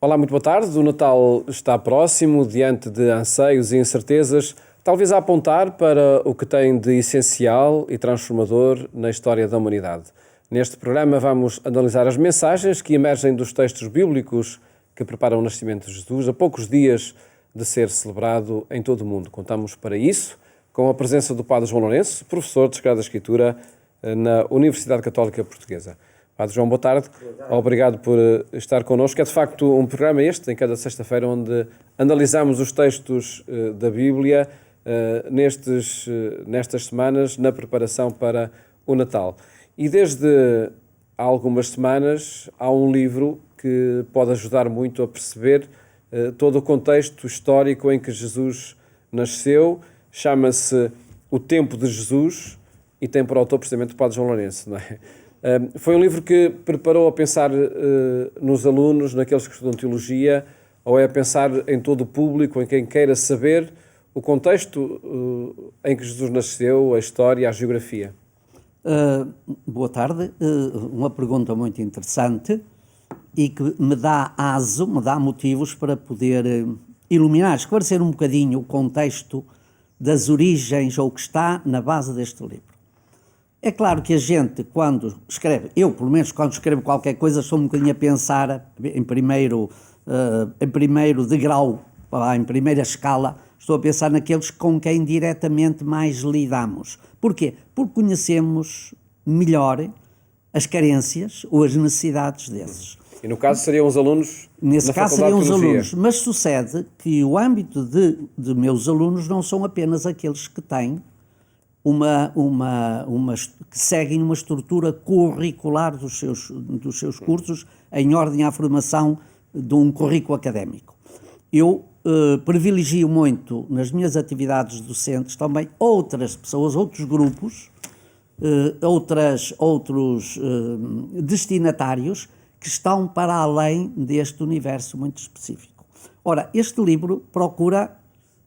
Olá, muito boa tarde. O Natal está próximo, diante de anseios e incertezas, talvez a apontar para o que tem de essencial e transformador na história da humanidade. Neste programa vamos analisar as mensagens que emergem dos textos bíblicos que preparam o nascimento de Jesus, a poucos dias de ser celebrado em todo o mundo. Contamos para isso com a presença do Padre João Lourenço, professor de Sagrada Escritura na Universidade Católica Portuguesa. Padre João, boa tarde. Obrigado por estar connosco. É de facto um programa em cada sexta-feira, onde analisamos os textos da Bíblia nestas semanas, na preparação para o Natal. E desde há algumas semanas há um livro que pode ajudar muito a perceber todo o contexto histórico em que Jesus nasceu. Chama-se O Tempo de Jesus e tem por autor precisamente o Padre João Lourenço, não é? Foi um livro que preparou a pensar nos alunos, naqueles que estudam teologia, ou é a pensar em todo o público, em quem queira saber o contexto em que Jesus nasceu, a história, a geografia? Boa tarde. Uma pergunta muito interessante e que me dá motivos para poder iluminar, esclarecer um bocadinho o contexto das origens ou o que está na base deste livro. É claro que a gente, quando escreve, eu pelo menos quando escrevo qualquer coisa, estou um bocadinho a pensar em primeiro degrau, em primeira escala, estou a pensar naqueles com quem diretamente mais lidamos. Porquê? Porque conhecemos melhor as carências ou as necessidades desses. E no caso seriam os alunos? Nesse caso seriam os alunos, mas sucede que o âmbito de meus alunos não são apenas aqueles que têm que seguem uma estrutura curricular dos seus cursos em ordem à formação de um currículo académico. Eu privilegio muito nas minhas atividades docentes também outras pessoas, outros grupos, outros destinatários que estão para além deste universo muito específico. Ora, este livro procura,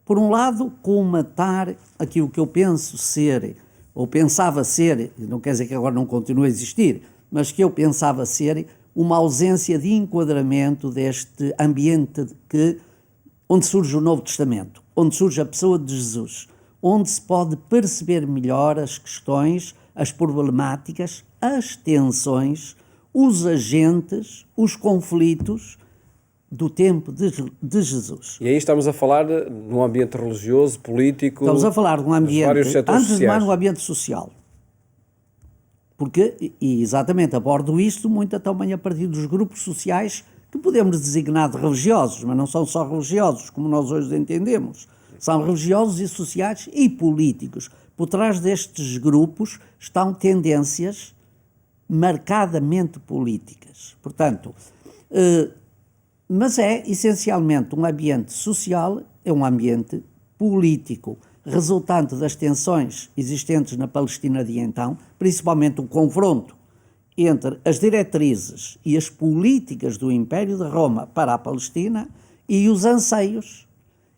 por um lado, colmatar aquilo que eu penso ser, ou pensava ser, não quer dizer que agora não continue a existir, mas que eu pensava ser uma ausência de enquadramento deste ambiente onde surge o Novo Testamento, onde surge a pessoa de Jesus, onde se pode perceber melhor as questões, as problemáticas, as tensões, os agentes, os conflitos do tempo de Jesus. E aí estamos a falar num ambiente religioso, político... Estamos a falar de um ambiente, vários setores antes de mais, sociais. um ambiente social. Porque, e exatamente, abordo isto muito também a partir dos grupos sociais que podemos designar de religiosos, mas não são só religiosos, como nós hoje entendemos. São religiosos e sociais e políticos. Por trás destes grupos estão tendências marcadamente políticas. Portanto, mas é essencialmente um ambiente social, é um ambiente político, resultante das tensões existentes na Palestina de então, principalmente o confronto entre as diretrizes e as políticas do Império de Roma para a Palestina e os anseios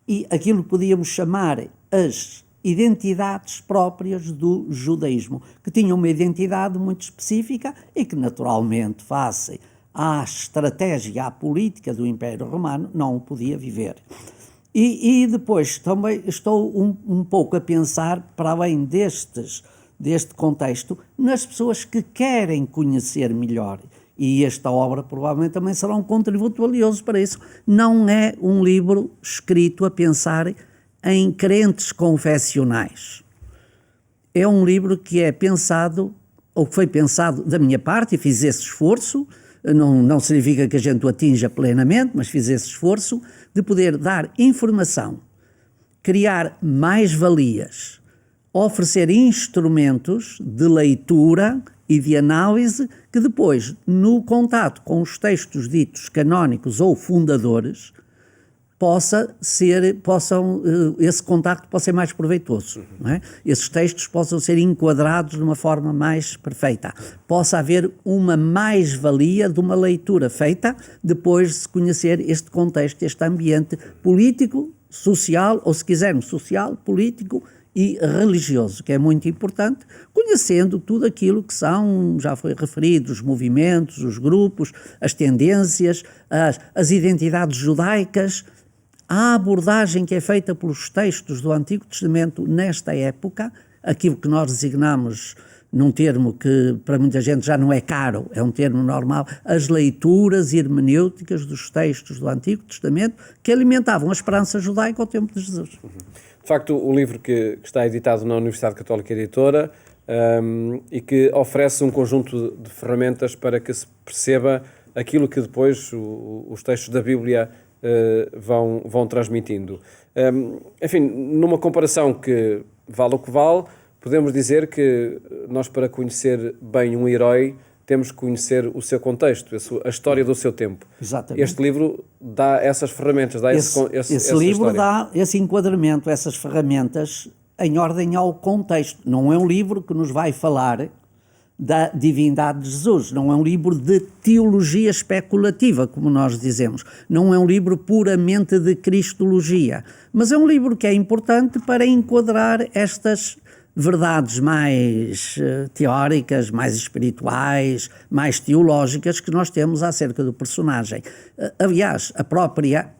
e aquilo que podíamos chamar as identidades próprias do judaísmo, que tinham uma identidade muito específica e que naturalmente, face à estratégia, à política do Império Romano, não o podia viver. E depois também estou um pouco a pensar, para além deste contexto, nas pessoas que querem conhecer melhor. E esta obra provavelmente também será um contributo valioso para isso. Não é um livro escrito a pensar em crentes confessionais. É um livro que é pensado, ou que foi pensado da minha parte, e fiz esse esforço. Não significa que a gente o atinja plenamente, mas fiz esse esforço de poder dar informação, criar mais-valias, oferecer instrumentos de leitura e de análise que depois, no contato com os textos ditos canónicos ou fundadores, esse contacto possa ser mais proveitoso, não é? Esses textos possam ser enquadrados de uma forma mais perfeita, possa haver uma mais-valia de uma leitura feita depois de se conhecer este contexto, este ambiente político, social, ou se quisermos social, político e religioso, que é muito importante, conhecendo tudo aquilo que são, já foi referido, os movimentos, os grupos, as tendências, as identidades judaicas. A abordagem que é feita pelos textos do Antigo Testamento nesta época, aquilo que nós designamos num termo que para muita gente já não é caro, é um termo normal, as leituras hermenêuticas dos textos do Antigo Testamento que alimentavam a esperança judaica ao tempo de Jesus. De facto, o livro que está editado na Universidade Católica Editora e que oferece um conjunto de ferramentas para que se perceba aquilo que depois os textos da Bíblia vão transmitindo. Enfim, numa comparação que vale o que vale, podemos dizer que nós, para conhecer bem um herói, temos que conhecer o seu contexto, a história do seu tempo. Exatamente. Este livro dá essas ferramentas, dá esse livro história. Dá esse enquadramento, essas ferramentas em ordem ao contexto. Não é um livro que nos vai falar da divindade de Jesus, não é um livro de teologia especulativa, como nós dizemos, não é um livro puramente de cristologia, mas é um livro que é importante para enquadrar estas verdades mais teóricas, mais espirituais, mais teológicas que nós temos acerca do personagem. Aliás, a própria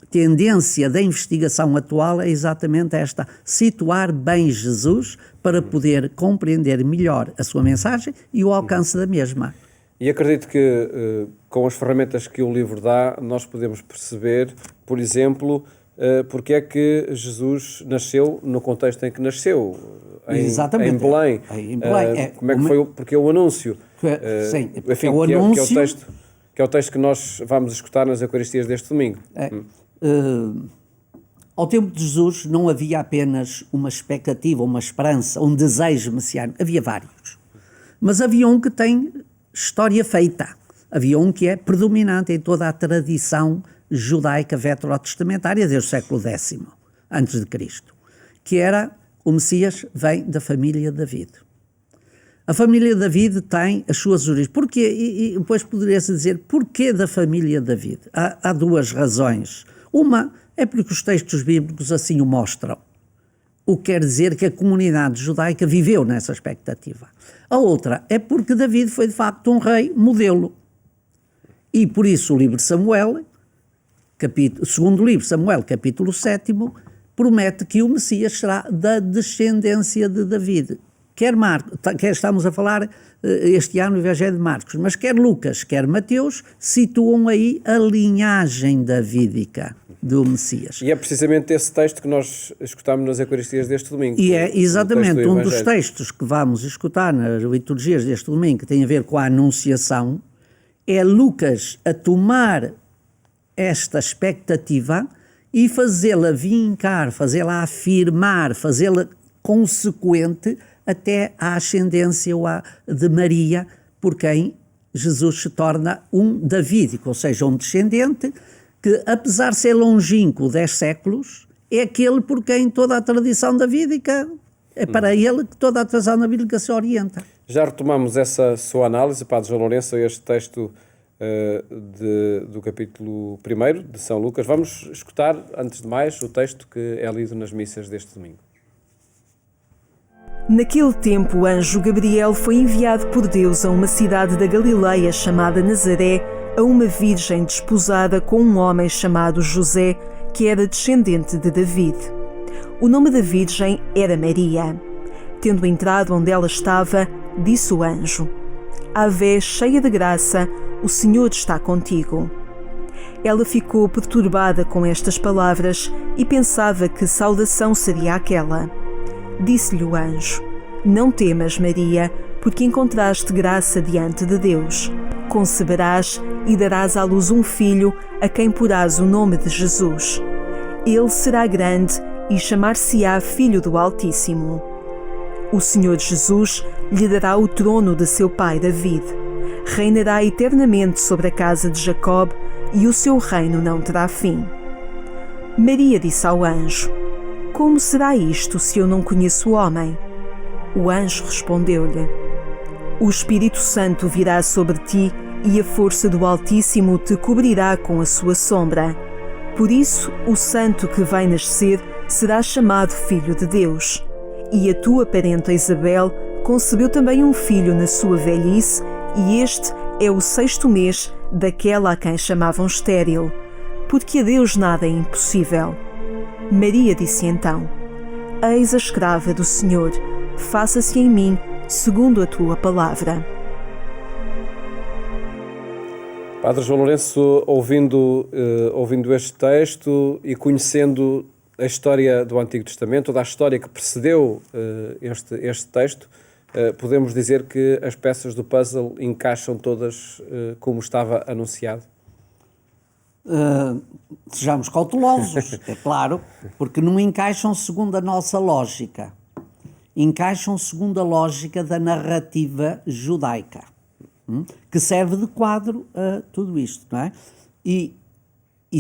tendência da investigação atual é exatamente esta: situar bem Jesus para poder compreender melhor a sua mensagem e o alcance da mesma. E acredito que com as ferramentas que o livro dá, nós podemos perceber, por exemplo, porque é que Jesus nasceu no contexto em que nasceu, em Belém. Em Belém. Como é que foi? Porque o anúncio. Sim, enfim, o anúncio... que é o texto que nós vamos escutar nas Eucaristias deste domingo. Ao tempo de Jesus não havia apenas uma expectativa, uma esperança, um desejo messiânico. Havia vários. Mas havia um que tem história feita. Havia um que é predominante em toda a tradição judaica veterotestamentária desde o século X, antes de Cristo, que era: o Messias vem da família de David. A família de David tem as suas origens. Porquê? E depois poderia-se dizer, porquê da família de David? Há duas razões. Uma é porque os textos bíblicos assim o mostram, o que quer dizer que a comunidade judaica viveu nessa expectativa. A outra é porque David foi de facto um rei modelo. E por isso o livro de Samuel, segundo livro de Samuel, capítulo 7, promete que o Messias será da descendência de David. Quer estamos a falar este ano no Evangelho de Marcos, mas quer Lucas, quer Mateus, situam aí a linhagem davídica do Messias. E é precisamente esse texto que nós escutamos nas Eucaristias deste domingo. E é exatamente um dos textos que vamos escutar nas liturgias deste domingo, que tem a ver com a Anunciação, é Lucas a tomar esta expectativa e fazê-la vincar, fazê-la afirmar, fazê-la consequente até à ascendência de Maria, por quem Jesus se torna um davídico, ou seja, um descendente que, apesar de ser longínquo 10 séculos, é aquele por quem toda a tradição davídica, é para ele que toda a tradição davídica se orienta. Já retomamos essa sua análise, Padre João Lourenço, a este texto do capítulo 1 de São Lucas. Vamos escutar, antes de mais, o texto que é lido nas missas deste domingo. Naquele tempo, o anjo Gabriel foi enviado por Deus a uma cidade da Galileia chamada Nazaré, a uma virgem desposada com um homem chamado José, que era descendente de David. O nome da virgem era Maria. Tendo entrado onde ela estava, disse o anjo: Ave, cheia de graça, o Senhor está contigo. Ela ficou perturbada com estas palavras e pensava que saudação seria aquela. Disse-lhe o anjo: Não temas, Maria, porque encontraste graça diante de Deus. Conceberás e darás à luz um filho, a quem porás o nome de Jesus. Ele será grande e chamar-se-á Filho do Altíssimo. O Senhor Jesus lhe dará o trono de seu pai David. Reinará eternamente sobre a casa de Jacob e o seu reino não terá fim. Maria disse ao anjo: Como será isto se eu não conheço o homem? O anjo respondeu-lhe: O Espírito Santo virá sobre ti e a força do Altíssimo te cobrirá com a sua sombra. Por isso, o santo que vai nascer será chamado Filho de Deus. E a tua parenta Isabel concebeu também um filho na sua velhice, e este é o 6º mês daquela a quem chamavam estéril, porque a Deus nada é impossível. Maria disse então: Eis a escrava do Senhor, faça-se em mim segundo a tua palavra. Padre João Lourenço, ouvindo este texto e conhecendo a história do Antigo Testamento, toda a história que precedeu este texto, podemos dizer que as peças do puzzle encaixam todas como estava anunciado? Sejamos cautelosos, é claro, porque não encaixam segundo a nossa lógica. Encaixam segundo a lógica da narrativa judaica, que serve de quadro a tudo isto, não é? E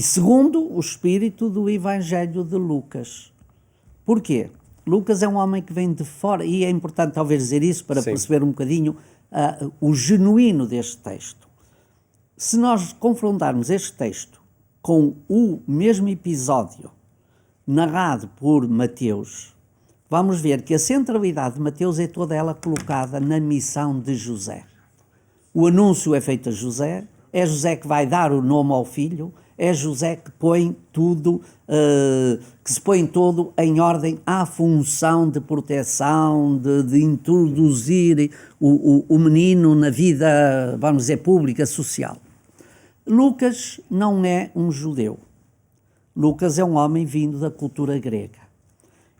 segundo o espírito do Evangelho de Lucas. Porquê? Lucas é um homem que vem de fora, e é importante talvez dizer isso para Sim. perceber um bocadinho o genuíno deste texto. Se nós confrontarmos este texto com o mesmo episódio narrado por Mateus, vamos ver que a centralidade de Mateus é toda ela colocada na missão de José. O anúncio é feito a José, é José que vai dar o nome ao filho, é José que põe tudo, que se põe todo em ordem à função de proteção, de introduzir o menino na vida, vamos dizer, pública, social. Lucas não é um judeu. Lucas é um homem vindo da cultura grega.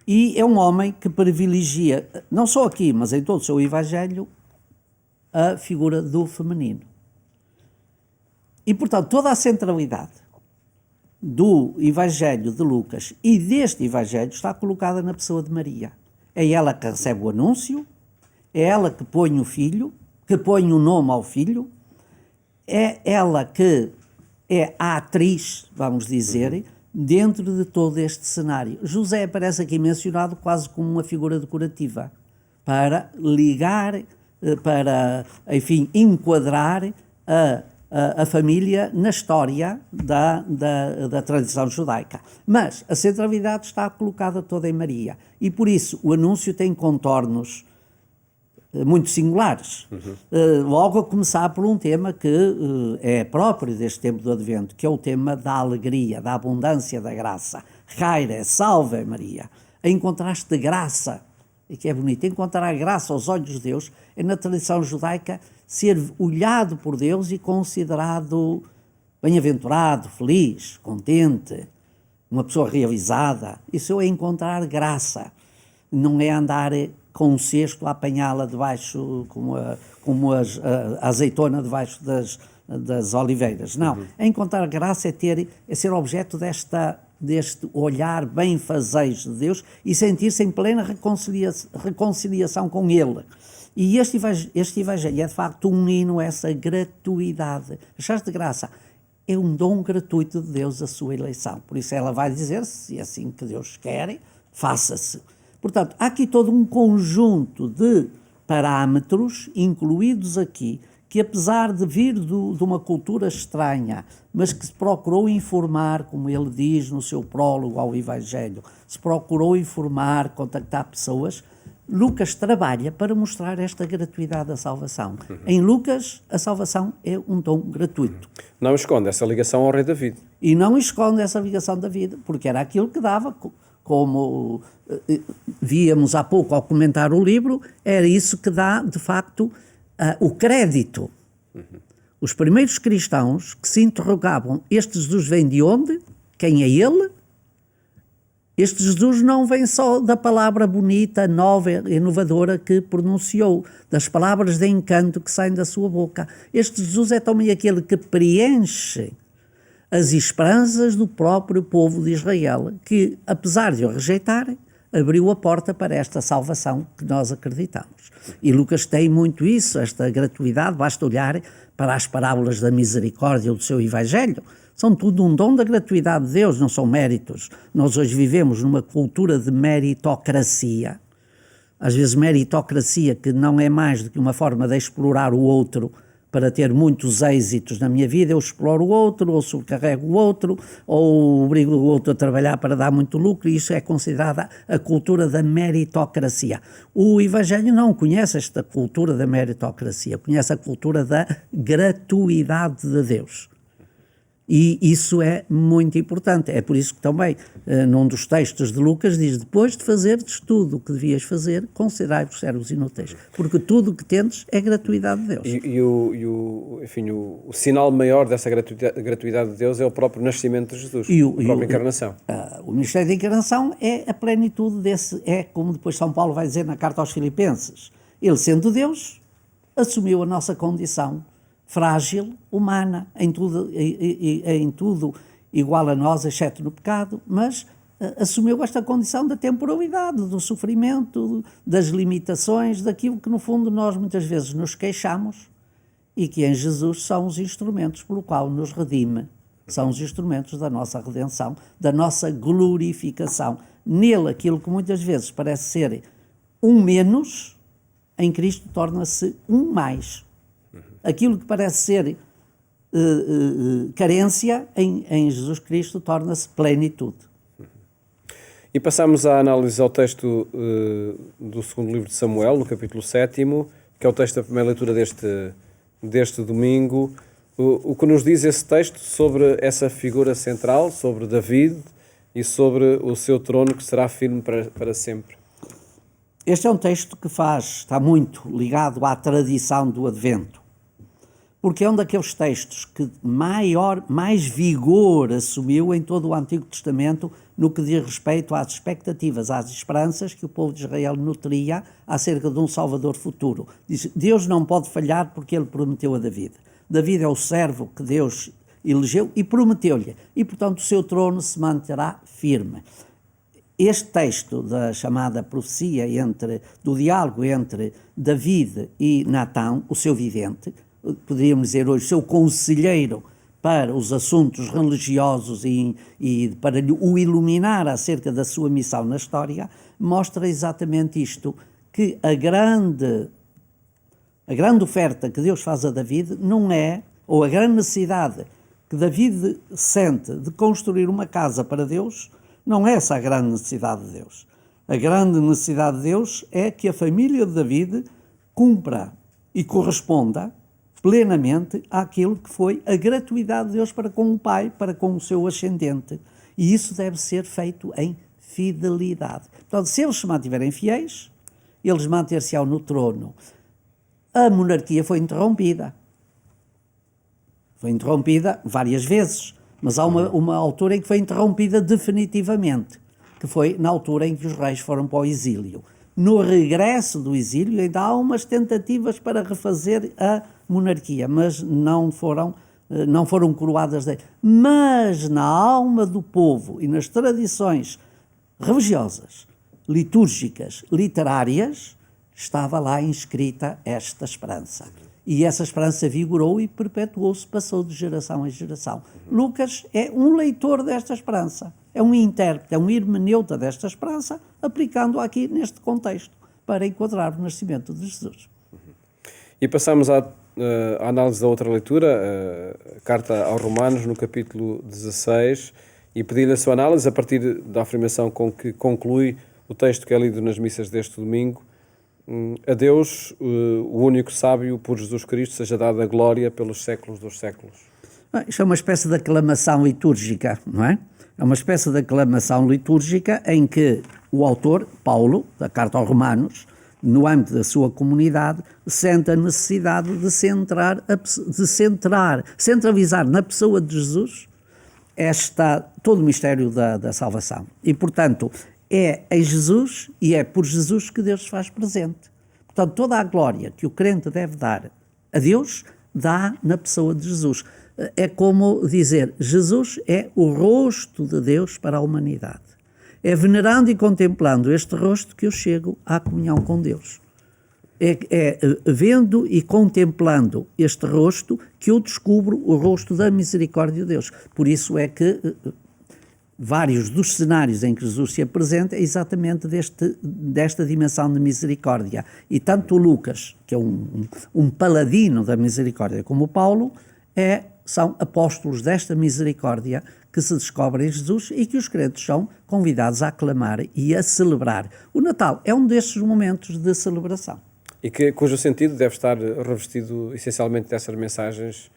E é um homem que privilegia, não só aqui, mas em todo o seu evangelho, a figura do feminino. E, portanto, toda a centralidade do Evangelho de Lucas e deste Evangelho está colocada na pessoa de Maria. É ela que recebe o anúncio, é ela que põe o filho, que põe o nome ao filho, é ela que é a atriz, vamos dizer, dentro de todo este cenário. José aparece aqui mencionado quase como uma figura decorativa, para ligar, para, enfim, enquadrar a família na história da tradição judaica. Mas a centralidade está colocada toda em Maria. E por isso o anúncio tem contornos muito singulares. Logo a começar por um tema que é próprio deste tempo do Advento, que é o tema da alegria, da abundância da graça. Raire, salve Maria. Em contraste de graça, e que é bonito, encontrar a graça aos olhos de Deus, é na tradição judaica ser olhado por Deus e considerado bem-aventurado, feliz, contente, uma pessoa realizada. Isso é encontrar graça, não é andar com um cesto a apanhá-la debaixo, como a azeitona debaixo das oliveiras. Não, é encontrar graça, é ser objeto deste olhar benfazejo de Deus e sentir-se em plena reconciliação com Ele. E este Evangelho é de facto um hino a essa gratuidade. Achaste de graça? É um dom gratuito de Deus a sua eleição. Por isso ela vai dizer, se é assim que Deus quer, faça-se. Portanto, há aqui todo um conjunto de parâmetros incluídos aqui, que apesar de vir de uma cultura estranha, mas que se procurou informar, como ele diz no seu prólogo ao Evangelho, se procurou informar, contactar pessoas, Lucas trabalha para mostrar esta gratuidade da salvação. Em Lucas, a salvação é um dom gratuito. Não esconde essa ligação ao rei David. E não esconde essa ligação de David, porque era aquilo que dava, como víamos há pouco ao comentar o livro, era isso que dá, de facto, o crédito. Os primeiros cristãos que se interrogavam, este Jesus vem de onde? Quem é ele? Este Jesus não vem só da palavra bonita, nova, inovadora que pronunciou, das palavras de encanto que saem da sua boca. Este Jesus é também aquele que preenche as esperanças do próprio povo de Israel, que, apesar de o rejeitarem, abriu a porta para esta salvação que nós acreditamos. E Lucas tem muito isso, esta gratuidade, basta olhar para as parábolas da misericórdia do seu Evangelho. São tudo um dom da gratuidade de Deus, não são méritos. Nós hoje vivemos numa cultura de meritocracia. Às vezes meritocracia que não é mais do que uma forma de explorar o outro para ter muitos êxitos na minha vida, eu exploro o outro, ou sobrecarrego o outro, ou obrigo o outro a trabalhar para dar muito lucro, e isso é considerada a cultura da meritocracia. O Evangelho não conhece esta cultura da meritocracia, conhece a cultura da gratuidade de Deus. E isso é muito importante. É por isso que também, num dos textos de Lucas, diz: depois de fazeres tudo o que devias fazer, considerai-vos servos inúteis. Porque tudo o que tendes é gratuidade de Deus. O sinal maior dessa gratuidade de Deus é o próprio nascimento de Jesus, a própria encarnação. O mistério da encarnação é a plenitude desse, é como depois São Paulo vai dizer na carta aos Filipenses. Ele, sendo Deus, assumiu a nossa condição frágil, humana, em tudo igual a nós, exceto no pecado, mas assumiu esta condição da temporalidade, do sofrimento, das limitações, daquilo que no fundo nós muitas vezes nos queixamos, e que em Jesus são os instrumentos pelo qual nos redime, são os instrumentos da nossa redenção, da nossa glorificação. Nele, aquilo que muitas vezes parece ser um menos, em Cristo torna-se um mais. Aquilo que parece ser carência, em Jesus Cristo torna-se plenitude. E passamos à análise ao texto do segundo livro de Samuel, no capítulo 7º, que é o texto da primeira leitura deste domingo. O que nos diz esse texto sobre essa figura central, sobre David e sobre o seu trono que será firme para sempre? Este é um texto que está muito ligado à tradição do Advento, porque é um daqueles textos que mais vigor assumiu em todo o Antigo Testamento no que diz respeito às expectativas, às esperanças que o povo de Israel nutria acerca de um Salvador futuro. Diz: Deus não pode falhar porque ele prometeu a David. David é o servo que Deus elegeu e prometeu-lhe, e portanto o seu trono se manterá firme. Este texto da chamada profecia, do diálogo entre David e Natão, o seu vidente, poderíamos dizer hoje, seu conselheiro para os assuntos religiosos e para o iluminar acerca da sua missão na história, mostra exatamente isto, que a grande oferta que Deus faz a David não é, ou a grande necessidade que David sente de construir uma casa para Deus, não é essa a grande necessidade de Deus. A grande necessidade de Deus é que a família de David cumpra e corresponda plenamente àquilo que foi a gratuidade de Deus para com o pai, para com o seu ascendente. E isso deve ser feito em fidelidade. Portanto, se eles se mantiverem fiéis, eles manter-se-ão no trono. A monarquia foi interrompida. Foi interrompida várias vezes, mas há uma altura em que foi interrompida definitivamente, que foi na altura em que os reis foram para o exílio. No regresso do exílio ainda há umas tentativas para refazer a monarquia, mas não foram coroadas dele. Mas na alma do povo e nas tradições religiosas, litúrgicas, literárias, estava lá inscrita esta esperança. E essa esperança vigorou e perpetuou-se, passou de geração em geração. Lucas é um leitor desta esperança, é um intérprete, é um hermeneuta desta esperança, aplicando-a aqui neste contexto, para enquadrar o nascimento de Jesus. E passamos à análise da outra leitura, a carta aos Romanos, no capítulo 16, e pedir-lhe a sua análise a partir da afirmação com que conclui o texto que é lido nas missas deste domingo. A Deus, o único sábio, por Jesus Cristo, seja dada a glória pelos séculos dos séculos. Isto é uma espécie de aclamação litúrgica, não é? É uma espécie de aclamação litúrgica em que o autor, Paulo, da carta aos Romanos, no âmbito da sua comunidade, sente a necessidade de centralizar na pessoa de Jesus todo o mistério da salvação. E, portanto, é em Jesus e é por Jesus que Deus se faz presente. Portanto, toda a glória que o crente deve dar a Deus, dá na pessoa de Jesus. É como dizer, Jesus é o rosto de Deus para a humanidade. É venerando e contemplando este rosto que eu chego à comunhão com Deus. É vendo e contemplando este rosto que eu descubro o rosto da misericórdia de Deus. Por isso é que vários dos cenários em que Jesus se apresenta é exatamente desta dimensão de misericórdia. E tanto o Lucas, que é um paladino da misericórdia, como o Paulo, são apóstolos desta misericórdia que se descobre em Jesus e que os crentes são convidados a aclamar e a celebrar. O Natal é um destes momentos de celebração. E cujo sentido deve estar revestido essencialmente dessas mensagens.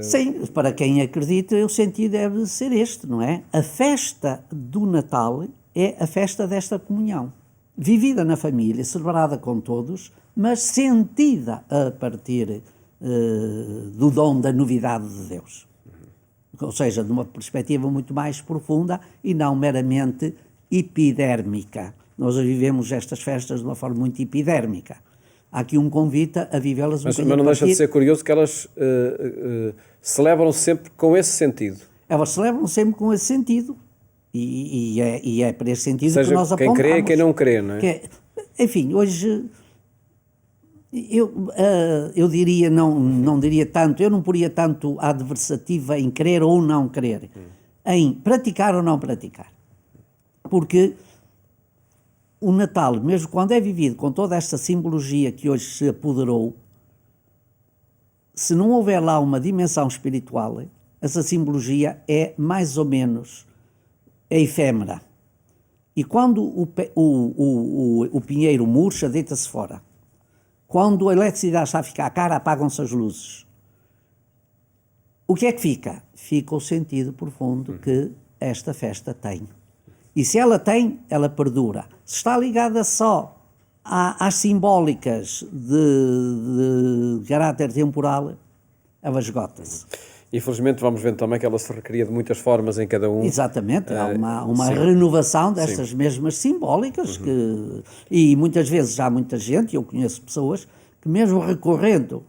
Sim, para quem acredita, o sentido deve ser este, não é? A festa do Natal é a festa desta comunhão, vivida na família, celebrada com todos, mas sentida a partir do dom da novidade de Deus. Ou seja, de uma perspectiva muito mais profunda e não meramente epidérmica. Nós vivemos estas festas de uma forma muito epidérmica. Há aqui um convite a vivê-las mas não deixa de ser curioso que elas celebram sempre com esse sentido. Elas celebram sempre com esse sentido e é para esse sentido seja, que nós apontamos. Quem crê e quem não crê, não é? Enfim, hoje eu diria, não diria tanto, eu não poria tanto a adversativa em crer ou não crer, em praticar ou não praticar. Porque o Natal, mesmo quando é vivido com toda esta simbologia que hoje se apoderou, se não houver lá uma dimensão espiritual, essa simbologia é mais ou menos efêmera. E quando o pinheiro murcha, deita-se fora. Quando a eletricidade está a ficar cara, apagam-se as luzes. O que é que fica? Fica o sentido profundo que esta festa tem. E se ela tem, ela perdura. Se está ligada só às simbólicas de caráter temporal, ela esgota-se. Infelizmente vamos vendo também que ela se recria de muitas formas em cada um. Exatamente, há uma renovação destas mesmas simbólicas e muitas vezes há muita gente, eu conheço pessoas, que mesmo recorrendo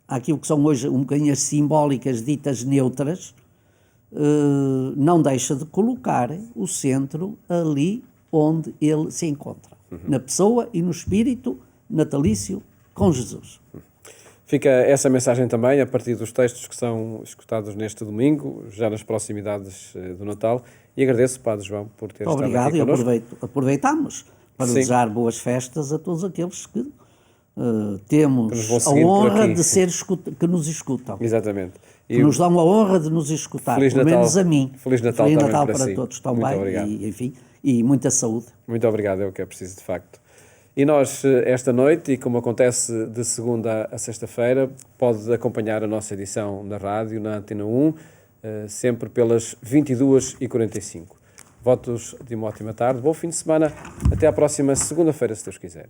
àquilo que são hoje um bocadinho as simbólicas ditas neutras, não deixa de colocar o centro ali onde ele se encontra, na pessoa e no espírito natalício com Jesus. Fica essa mensagem também a partir dos textos que são escutados neste domingo, já nas proximidades do Natal, e agradeço, Padre João, por ter estado aqui connosco. Obrigado, e aproveitamos para desejar boas festas a todos aqueles que temos a honra de ser que nos escutam. Exatamente. Que nos dão a honra de nos escutar, Feliz pelo Natal, menos a mim. Feliz Natal para si. todos também. Obrigado. E muita saúde. Muito obrigado, é o que é preciso de facto. E nós, esta noite, e como acontece de segunda a sexta-feira, pode acompanhar a nossa edição na rádio, na Antena 1, sempre pelas 22h45. Votos de uma ótima tarde, bom fim de semana, até à próxima segunda-feira, se Deus quiser.